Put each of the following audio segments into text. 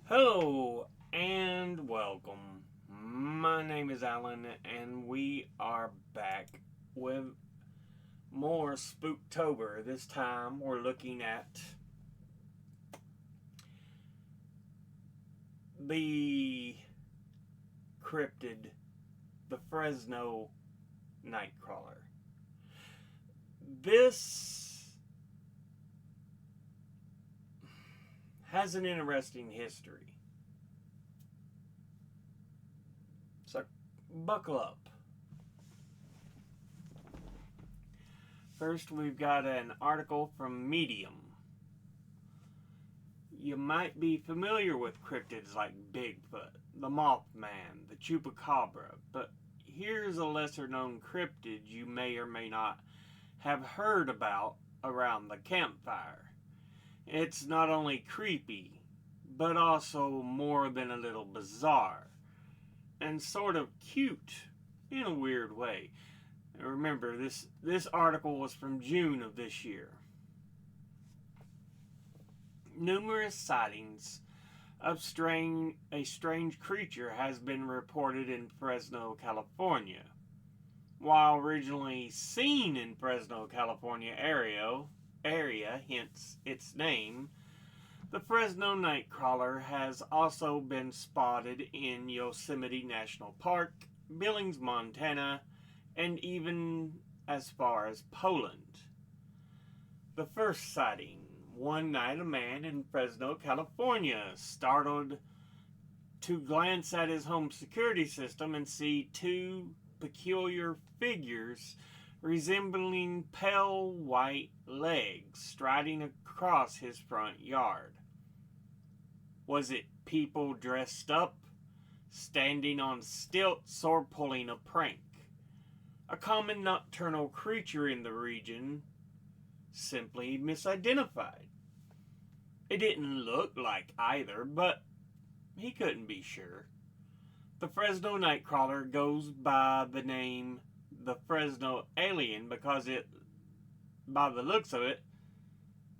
Hello and welcome. My name is Alan, and we are back with more Spooktober. This time we're looking at the cryptid, the Fresno Nightcrawler. This has an interesting history. So buckle up. First, we've got an article from Medium. You might be familiar with cryptids like Bigfoot, the Mothman, the Chupacabra, but here's a lesser known cryptid you may or may not have heard about around the campfire. It's not only creepy, but also more than a little bizarre, and sort of cute in a weird way. Remember, this article was from June of this year. Numerous sightings of a strange creature has been reported in Fresno, California. While originally seen in Fresno, California area, hence its name, the Fresno Nightcrawler has also been spotted in Yosemite National Park, Billings, Montana, and even as far as Poland. The first sighting. One night, a man in Fresno, California, startled to glance at his home security system and see two peculiar figures resembling pale white legs striding across his front yard. Was it people dressed up, standing on stilts, or pulling a prank? A common nocturnal creature in the region, simply misidentified. It didn't look like either, but he couldn't be sure. The Fresno Nightcrawler goes by the name the Fresno Alien because by the looks of it,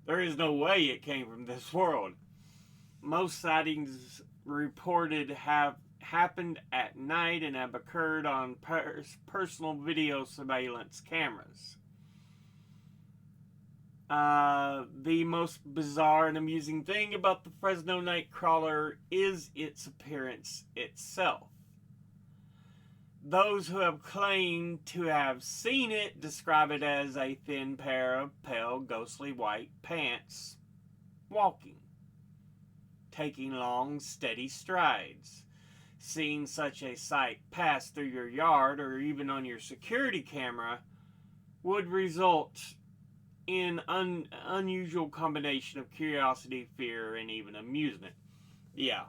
there is no way it came from this world. Most sightings reported have happened at night and have occurred on personal video surveillance cameras. The most bizarre and amusing thing about the Fresno Nightcrawler is its appearance itself. Those who have claimed to have seen it describe it as a thin pair of pale, ghostly white pants walking, taking long, steady strides. Seeing such a sight pass through your yard or even on your security camera would result in an unusual combination of curiosity, fear, and even amusement. Yeah.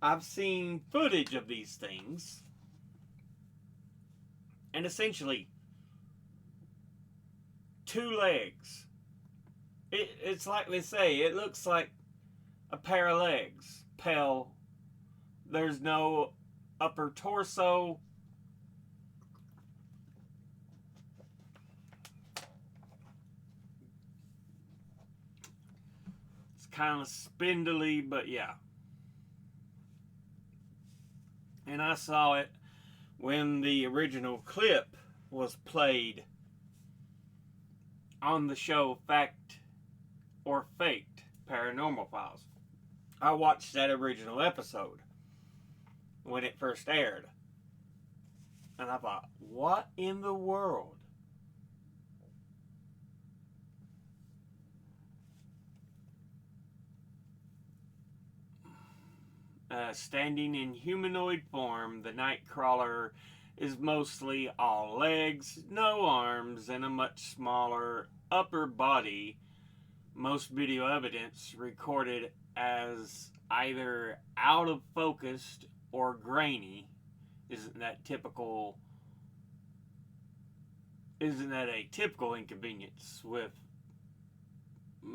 I've seen footage of these things, and essentially, two legs. It's like they say, it looks like a pair of legs. Pale. There's no upper torso. It's kind of spindly, but yeah. And I saw it when the original clip was played on the show Fact or Faked Paranormal Files. I watched that original episode when it first aired. And I thought, what in the world? Standing in humanoid form, the Nightcrawler is mostly all legs, no arms, and a much smaller upper body. Most video evidence recorded as either out of focus or grainy. Isn't that a typical inconvenience with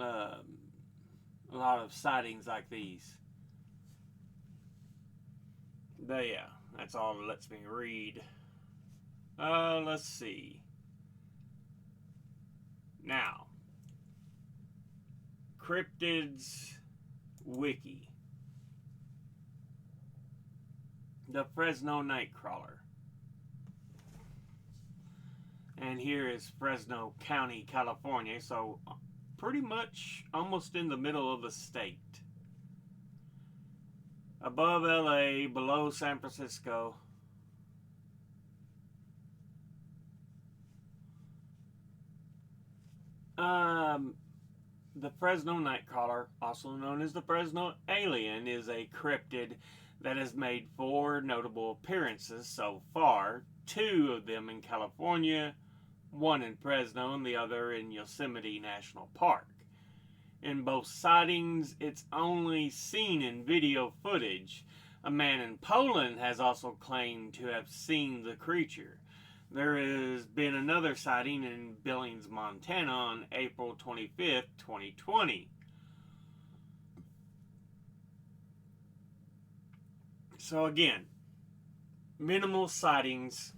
a lot of sightings like these? But yeah, that's all it lets me read. Let's see. Now, Cryptids Wiki. The Fresno Nightcrawler. And here is Fresno County, California, so pretty much almost in the middle of the state. Above LA, below San Francisco. The Fresno Nightcrawler, also known as the Fresno Alien, is a cryptid that has made 4 notable appearances so far, 2 of them in California, 1 in Fresno and the other in Yosemite National Park. In both sightings, it's only seen in video footage. A man in Poland has also claimed to have seen the creature. There has been another sighting in Billings, Montana on April 25th, 2020. So again, minimal sightings.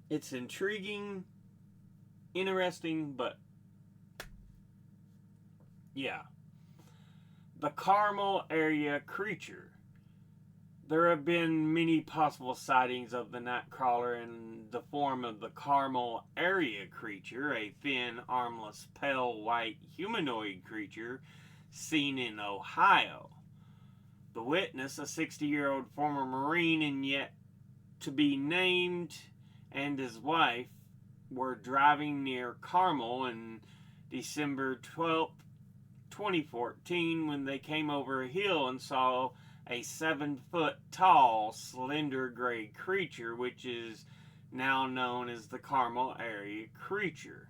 It's intriguing, interesting, but yeah. The Carmel area creature. There have been many possible sightings of the Nightcrawler in the form of the Carmel area creature, a thin, armless, pale white humanoid creature seen in Ohio. The witness, a 60-year-old former Marine and yet to be named, and his wife were driving near Carmel on December 12th, 2014 when they came over a hill and saw a 7-foot tall, slender gray creature, which is now known as the Carmel area creature.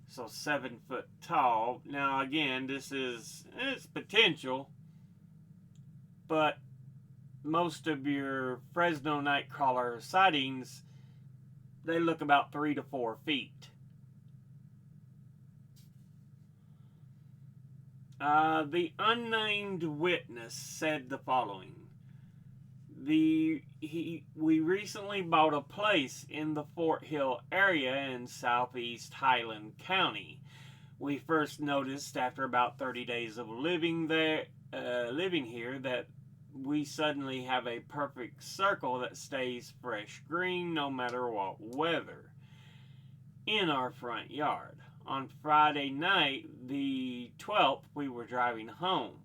So 7-foot tall. Now again, it's potential, but most of your Fresno Nightcrawler sightings, they look about 3 to 4 feet. The unnamed witness said the following. We recently bought a place in the Fort Hill area in southeast Highland County. We first noticed after about 30 days of living here that we suddenly have a perfect circle that stays fresh green no matter what weather in our front yard. On Friday night, the 12th, we were driving home.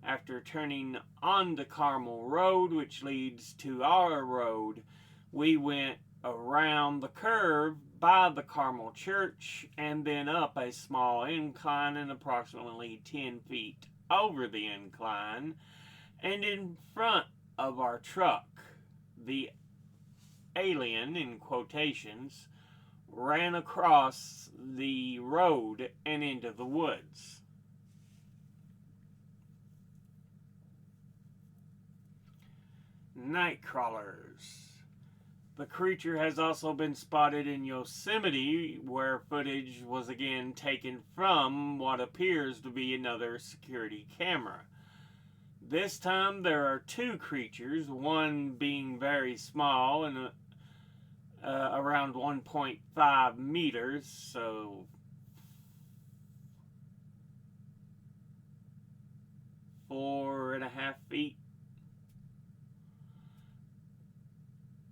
After turning onto Carmel Road, which leads to our road, we went around the curve by the Carmel Church and then up a small incline and approximately 10 feet over the incline. And in front of our truck, the alien, in quotations, ran across the road and into the woods. Nightcrawlers. The creature has also been spotted in Yosemite, where footage was again taken from what appears to be another security camera. This time there are 2 creatures, one being very small and around 1.5 meters, so 4.5 feet.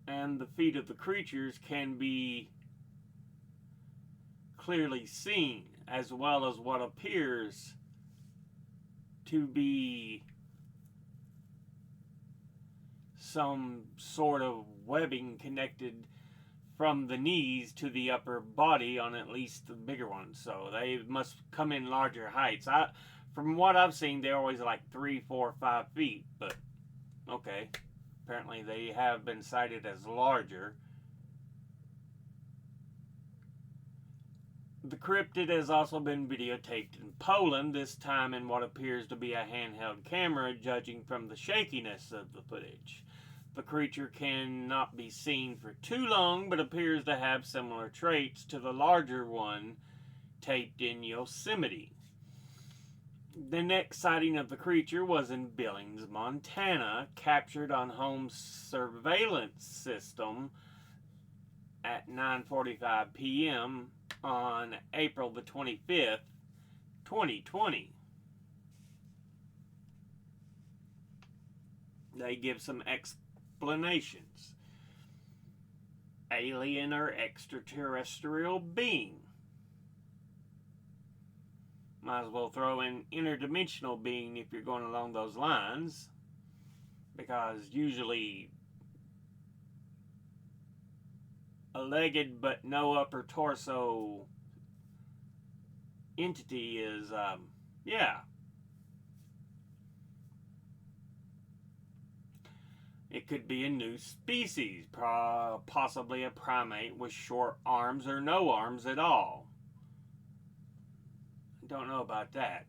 And the feet of the creatures can be clearly seen, as well as what appears to be some sort of webbing connected from the knees to the upper body on at least the bigger ones. So they must come in larger heights. From what I've seen, they're always like 3, 4, 5 feet, but okay. Apparently they have been cited as larger. The cryptid has also been videotaped in Poland, this time in what appears to be a handheld camera, judging from the shakiness of the footage. The creature cannot be seen for too long, but appears to have similar traits to the larger one taped in Yosemite. The next sighting of the creature was in Billings, Montana, captured on home surveillance system at 9:45 p.m. on April the 25th, 2020. They give some explanations. Alien or extraterrestrial being. Might as well throw in interdimensional being if you're going along those lines, because usually a legged but no upper torso entity is, yeah. It could be a new species, possibly a primate with short arms or no arms at all. Don't know about that.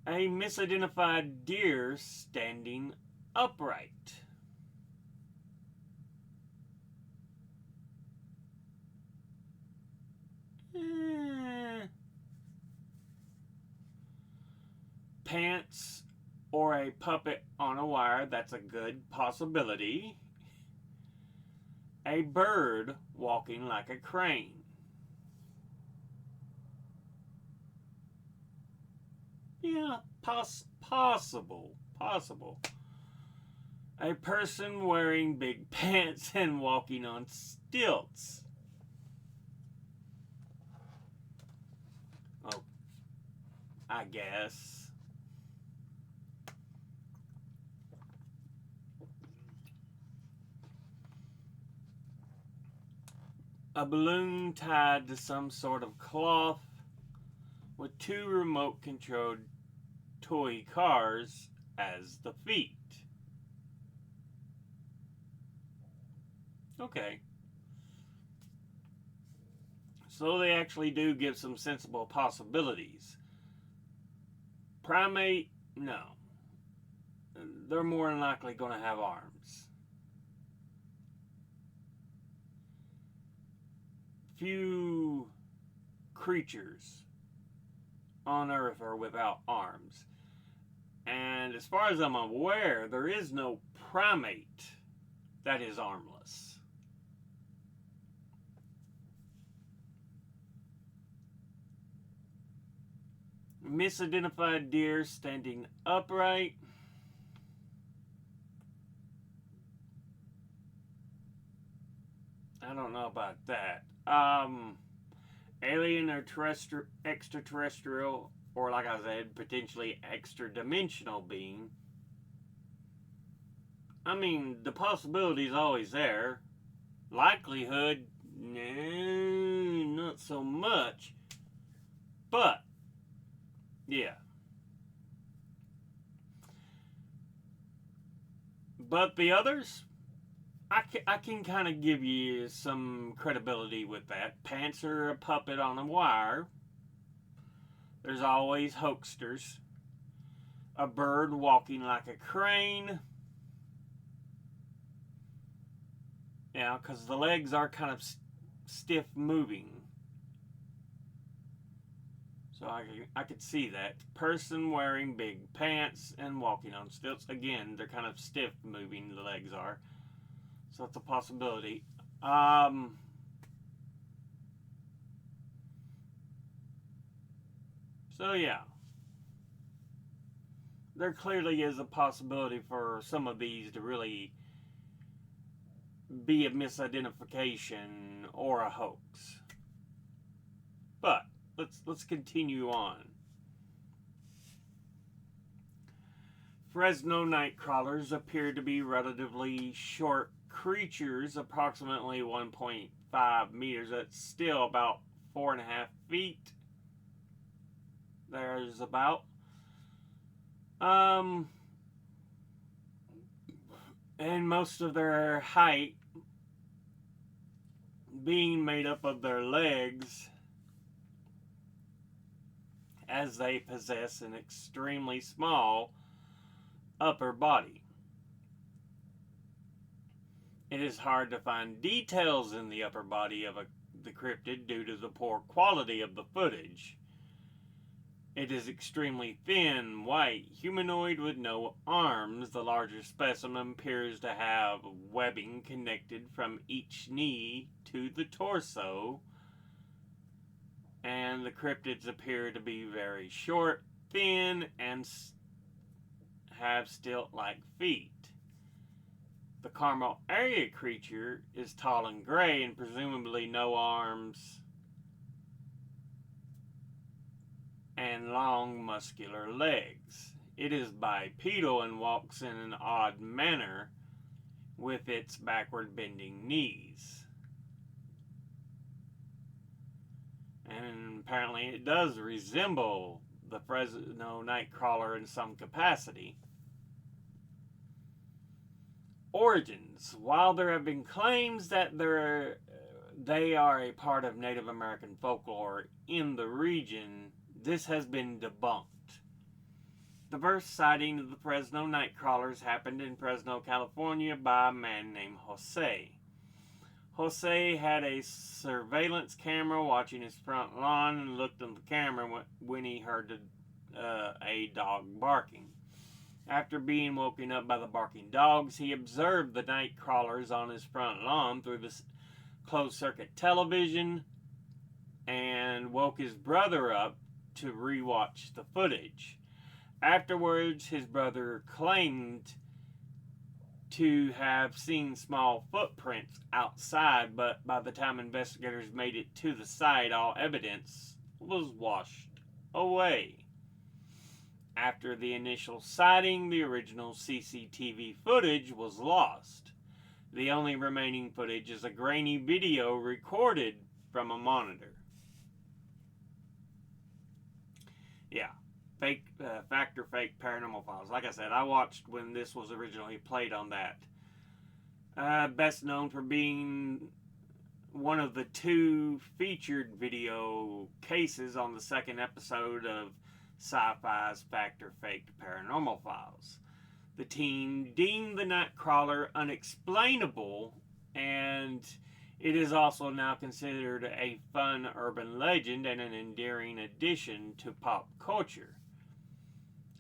A misidentified deer standing upright. Pants or a puppet on a wire, that's a good possibility. A bird walking like a crane. Yeah, possible. A person wearing big pants and walking on stilts. Oh, I guess. A balloon tied to some sort of cloth with two remote controlled toy cars as the feet. Okay. So they actually do give some sensible possibilities. Primate, no. They're more than likely going to have arms. Few creatures on Earth are without arms. And as far as I'm aware, there is no primate that is armless. Misidentified deer standing upright. I don't know about that. Alien or extraterrestrial, or like I said, potentially extra-dimensional being. I mean, the possibility is always there. Likelihood, no, not so much. But, yeah. But the others, I can kind of give you some credibility with that. Pants are a puppet on a wire. There's always hoaxsters. A bird walking like a crane. Yeah, because the legs are kind of stiff moving. So I could see that. Person wearing big pants and walking on stilts. Again, they're kind of stiff moving, the legs are. So that's a possibility. So yeah. There clearly is a possibility for some of these to really be a misidentification or a hoax. But let's continue on. Fresno Nightcrawlers appear to be relatively short creatures, approximately 1.5 meters. That's still about 4.5 feet. There's about. And most of their height being made up of their legs, as they possess an extremely small upper body. It is hard to find details in the upper body of the cryptid due to the poor quality of the footage. It is extremely thin, white, humanoid with no arms. The larger specimen appears to have webbing connected from each knee to the torso. and the cryptids appear to be very short, thin, and have stilt-like feet. The Carmel area creature is tall and gray and presumably no arms and long muscular legs. It is bipedal and walks in an odd manner with its backward bending knees. And apparently it does resemble the Fresno Nightcrawler in some capacity. Origins. While there have been claims that they are a part of Native American folklore in the region, this has been debunked. The first sighting of the Fresno Nightcrawlers happened in Fresno, California by a man named Jose. Jose had a surveillance camera watching his front lawn and looked on the camera when he heard a dog barking. After being woken up by the barking dogs, he observed the night crawlers on his front lawn through the closed-circuit television and woke his brother up to rewatch the footage. Afterwards, his brother claimed to have seen small footprints outside, but by the time investigators made it to the site, all evidence was washed away. After the initial sighting, the original CCTV footage was lost. The only remaining footage is a grainy video recorded from a monitor. Yeah, Fact or Fake Paranormal Files. Like I said, I watched when this was originally played on that. Best known for being one of the 2 featured video cases on the second episode of Sci-Fi's Fact or Fake Paranormal Files. The team deemed the Nightcrawler unexplainable, and it is also now considered a fun urban legend and an endearing addition to pop culture.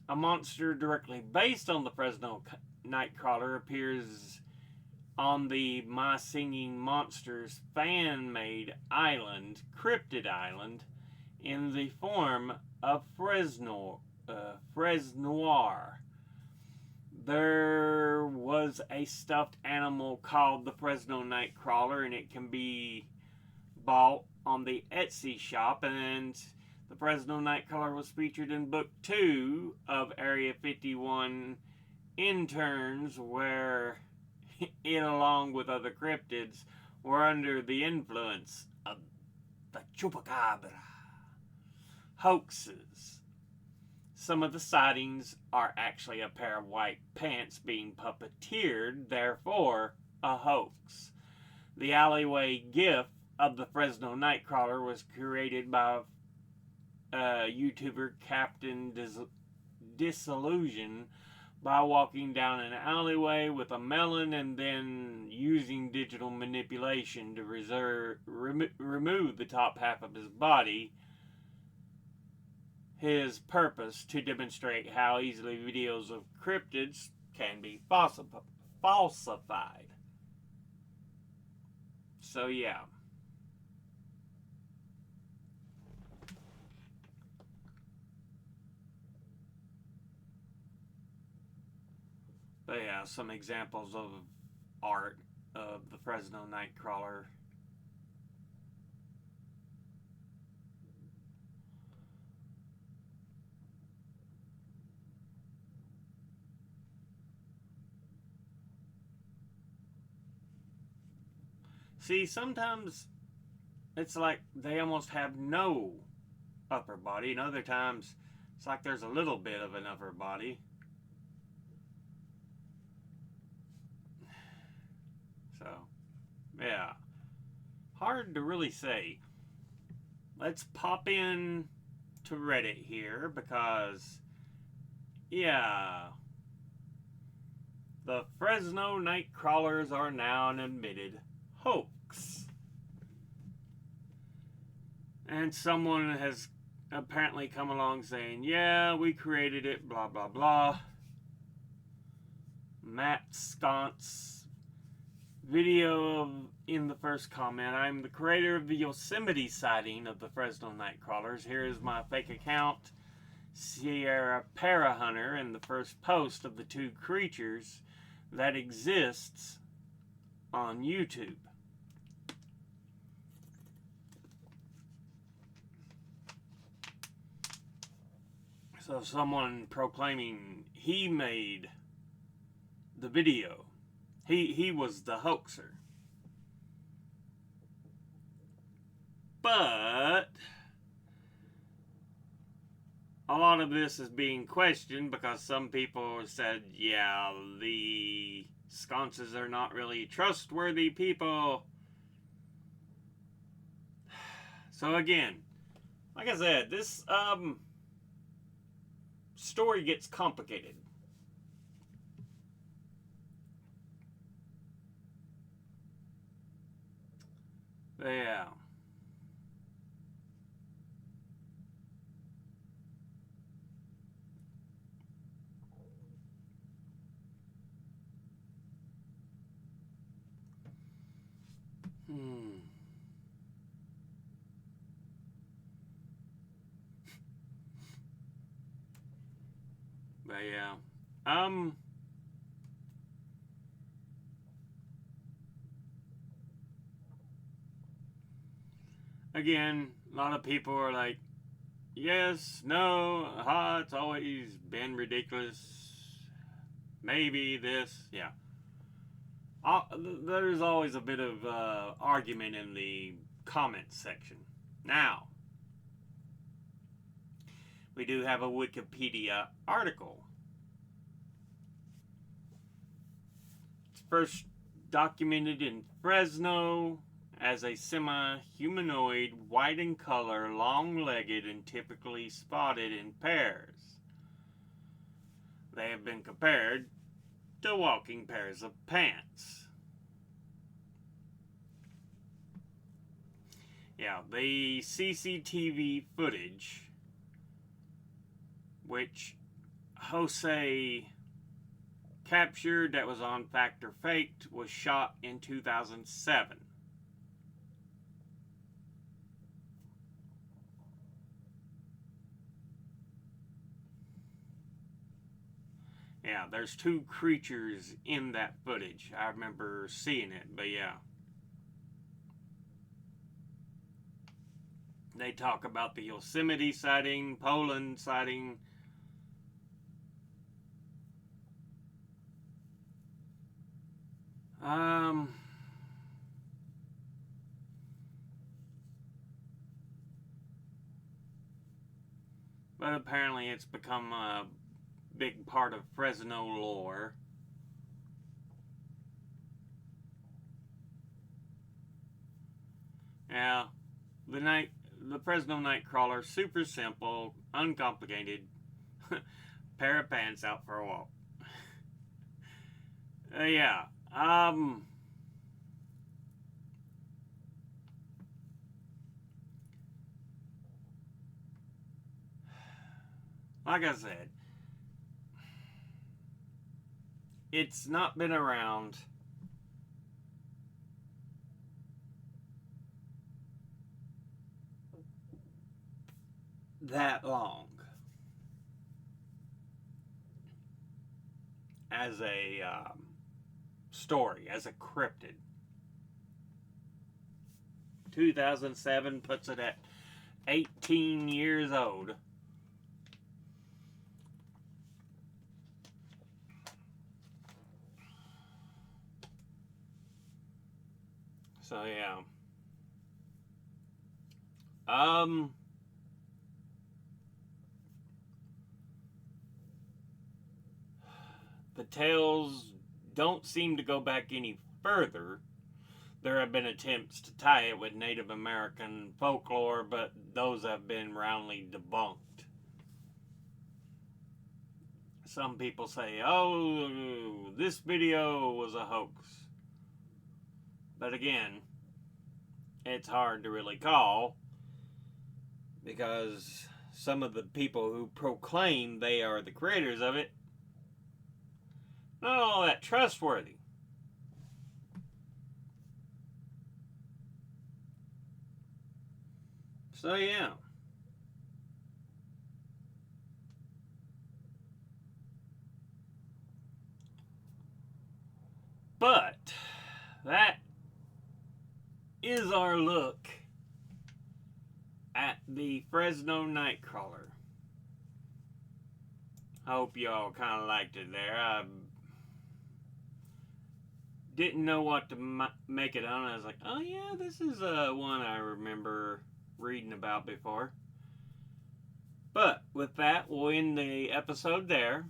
A monster directly based on the Fresno Nightcrawler appears on the My Singing Monsters fan-made island, Cryptid Island, in the form of Fresnoir. There was a stuffed animal called the Fresno Nightcrawler, and it can be bought on the Etsy shop, and the Fresno Nightcrawler was featured in Book 2 of Area 51 Interns, where it, along with other cryptids, were under the influence of the Chupacabra hoaxes. Some of the sightings are actually a pair of white pants being puppeteered, therefore a hoax. The alleyway gif of the Fresno Nightcrawler was created by YouTuber Captain Disillusion by walking down an alleyway with a melon and then using digital manipulation to remove the top half of his body. His purpose to demonstrate how easily videos of cryptids can be falsified. So yeah. But yeah, some examples of art of the Fresno Nightcrawler. See, sometimes it's like they almost have no upper body, and other times it's like there's a little bit of an upper body. So, yeah. Hard to really say. Let's pop in to Reddit here because, yeah, the Fresno Nightcrawlers are now an admitted hoax. And someone has apparently come along saying, yeah, we created it, blah, blah, blah. Matt Sconce Video of, in the first comment, I'm the creator of the Yosemite sighting of the Fresno Nightcrawlers. Here is my fake account, Sierra Parahunter, and the first post of the two creatures that exists on YouTube. So someone proclaiming he made the video. He was the hoaxer. But a lot of this is being questioned because some people said, yeah, the sconces are not really trustworthy people. So again, like I said, this story gets complicated. Yeah. But yeah. Again, a lot of people are like, yes, no, it's always been ridiculous. Maybe this, yeah. There's always a bit of argument in the comments section. Now, we do have a Wikipedia article. It's first documented in Fresno as a semi-humanoid, white in color, long-legged, and typically spotted in pairs. They have been compared to walking pairs of pants. Yeah, the CCTV footage, which Jose captured that was on Fact or Faked, was shot in 2007. Yeah, there's two creatures in that footage. I remember seeing it, but yeah. They talk about the Yosemite sighting, Poland sighting. But apparently it's become a big part of Fresno lore. Yeah, the Fresno Nightcrawler, super simple, uncomplicated. Pair of pants out for a walk. Yeah. Like I said, it's not been around that long as a story, as a cryptid. 2007 puts it at 18 years old. So yeah. The tales don't seem to go back any further. There have been attempts to tie it with Native American folklore, but those have been roundly debunked. Some people say, oh, this video was a hoax. But again, it's hard to really call because some of the people who proclaim they are the creators of it not all that trustworthy. So yeah. But that is our look at the Fresno Nightcrawler. Hope y'all kind of liked it there. I didn't know what to make it on. I was like, oh yeah, this is one I remember reading about before. But with that, we'll end the episode there.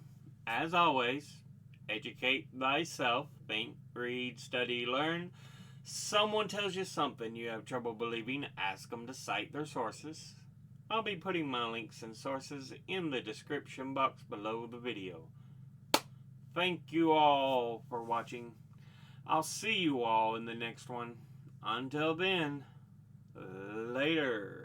As always, educate thyself, think, read, study, learn. Someone tells you something you have trouble believing, ask them to cite their sources. I'll be putting my links and sources in the description box below the video. Thank you all for watching. I'll see you all in the next one. Until then, later.